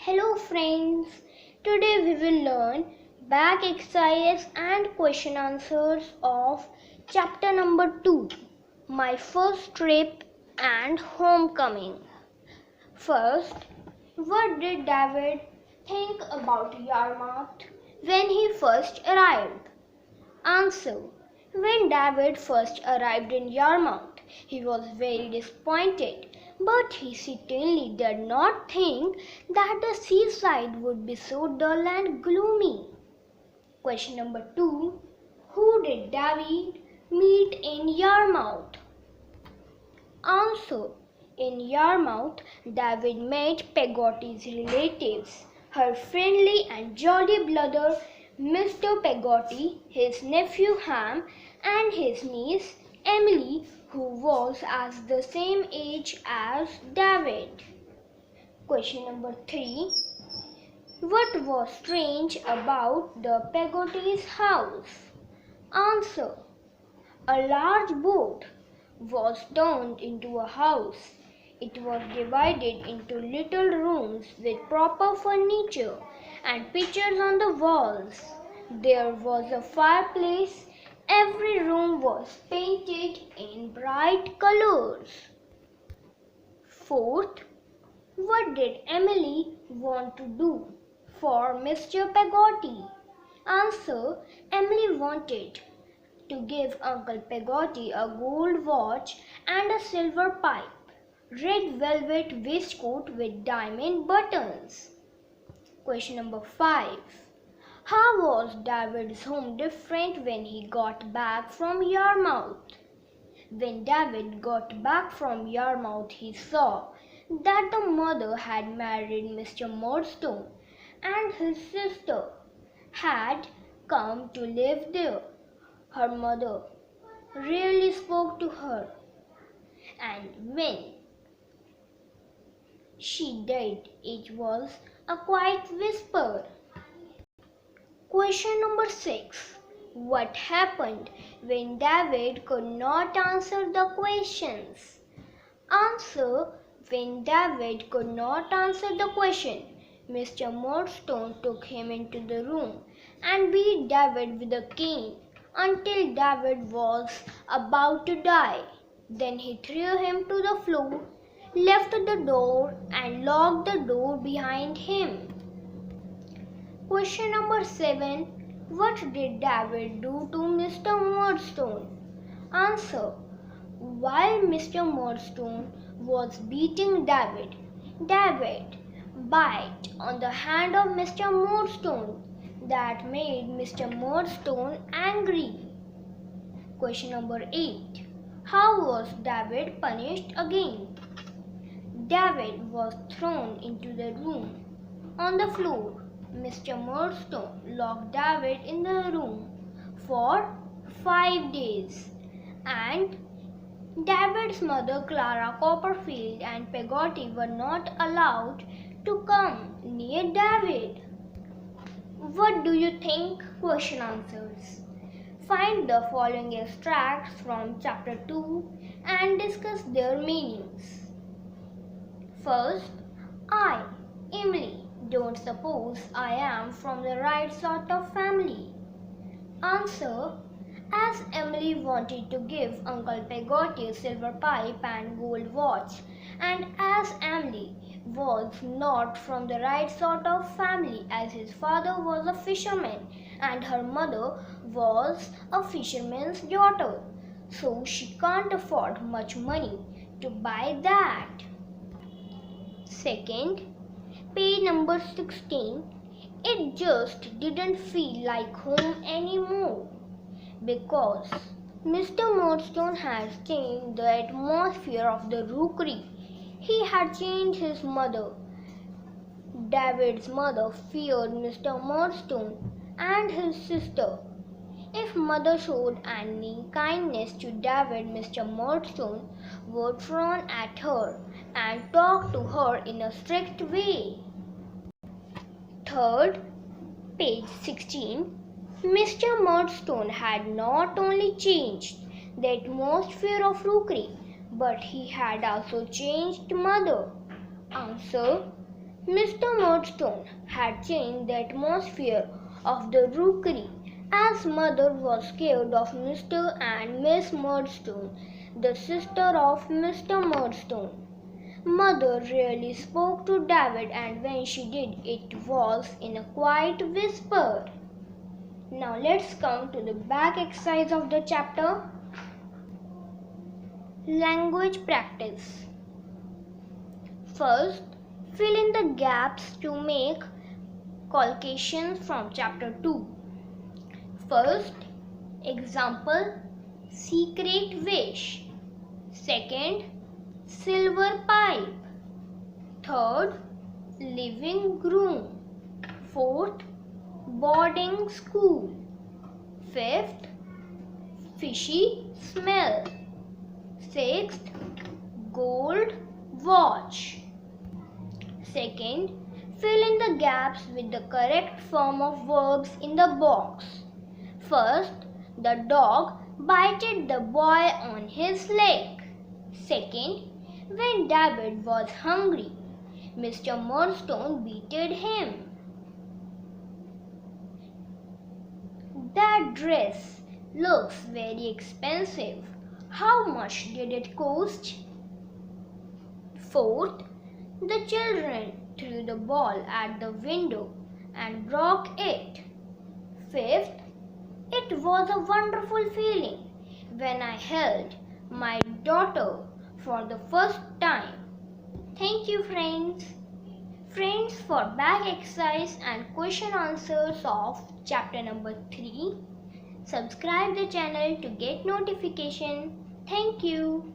Hello friends, today we will learn back exercises and question answers of chapter number 2, My First Trip and Homecoming. First, what did David think about Yarmouth when he first arrived? Answer. When David first arrived in Yarmouth, he was very disappointed, but he certainly did not think that the seaside would be so dull and gloomy. Question number 2. Who did David meet in Yarmouth? Answer. In Yarmouth, David met Peggotty's relatives, her friendly and jolly brother Mr. Peggotty, his nephew Ham, and his niece Emily, who was at the same age as David. Question number 3. What was strange about the Peggotty's house? Answer. A large boat was turned into a house. It was divided into little rooms with proper furniture and pictures on the walls. There was a fireplace. Every room was painted in bright colors. Fourth, what did Emily want to do for Mr. Peggotty? Answer. Emily wanted to give Uncle Peggotty a gold watch and a silver pipe, red velvet waistcoat with diamond buttons. Question number 5. How was David's home different when he got back from Yarmouth? When David got back from Yarmouth, he saw that the mother had married Mr. Murdstone and his sister had come to live there. Her mother rarely spoke to her, and when she did, it was a quiet whisper. Question number 6. What happened when David could not answer the questions? Answer. When David could not answer the question, Mr. Murdstone took him into the room and beat David with a cane until David was about to die. Then he threw him to the floor, left the door and locked the door behind him. Question number 7. What did David do to Mr. Murdstone? Answer. While Mr. Murdstone was beating David, David bit on the hand of Mr. Murdstone. That made Mr. Murdstone angry. Question number 8. How was David punished again? David was thrown into the room. On the floor, Mr. Murdstone locked David in the room for 5 days, and David's mother Clara Copperfield and Peggotty were not allowed to come near David. What do you think? Question answers. Find the following extracts from chapter 2 and discuss their meanings. First, I, Emily, don't suppose I am from the right sort of family. Answer. As Emily wanted to give Uncle Peggotty a silver pipe and gold watch, and as Emily was not from the right sort of family, as his father was a fisherman and her mother was a fisherman's daughter, so she can't afford much money to buy that. Second, page number 16. It just didn't feel like home anymore, because Mr. Murdstone has changed the atmosphere of the rookery. He had changed his mother. David's mother feared Mr. Murdstone and his sister. If mother showed any kindness to David, Mr. Murdstone would frown at her and talk to her in a strict way. Third, page 16. Mr. Murdstone had not only changed the atmosphere of rookery, but he had also changed mother. Answer. Mr. Murdstone had changed the atmosphere of the rookery, as mother was scared of Mr. and Miss Murdstone, the sister of Mr. Murdstone. Mother rarely spoke to David, and when she did, it was in a quiet whisper. Now let's come to the back exercise of the chapter. Language practice. First, fill in the gaps to make collocations from chapter 2. First, example, secret wish. Second, silver pipe. Third, living room. Fourth, boarding school. Fifth, fishy smell. Sixth, gold watch. Second, fill in the gaps with the correct form of verbs in the box. First, the dog bited the boy on his leg. Second, when David was hungry, Mr. Murdstone beated him. That dress looks very expensive. How much did it cost? Fourth, the children threw the ball at the window and broke it. Fifth, it was a wonderful feeling when I held my daughter for the first time. Thank you, friends. Friends, for back exercise and question answers of chapter number 3, subscribe the channel to get notification. Thank you.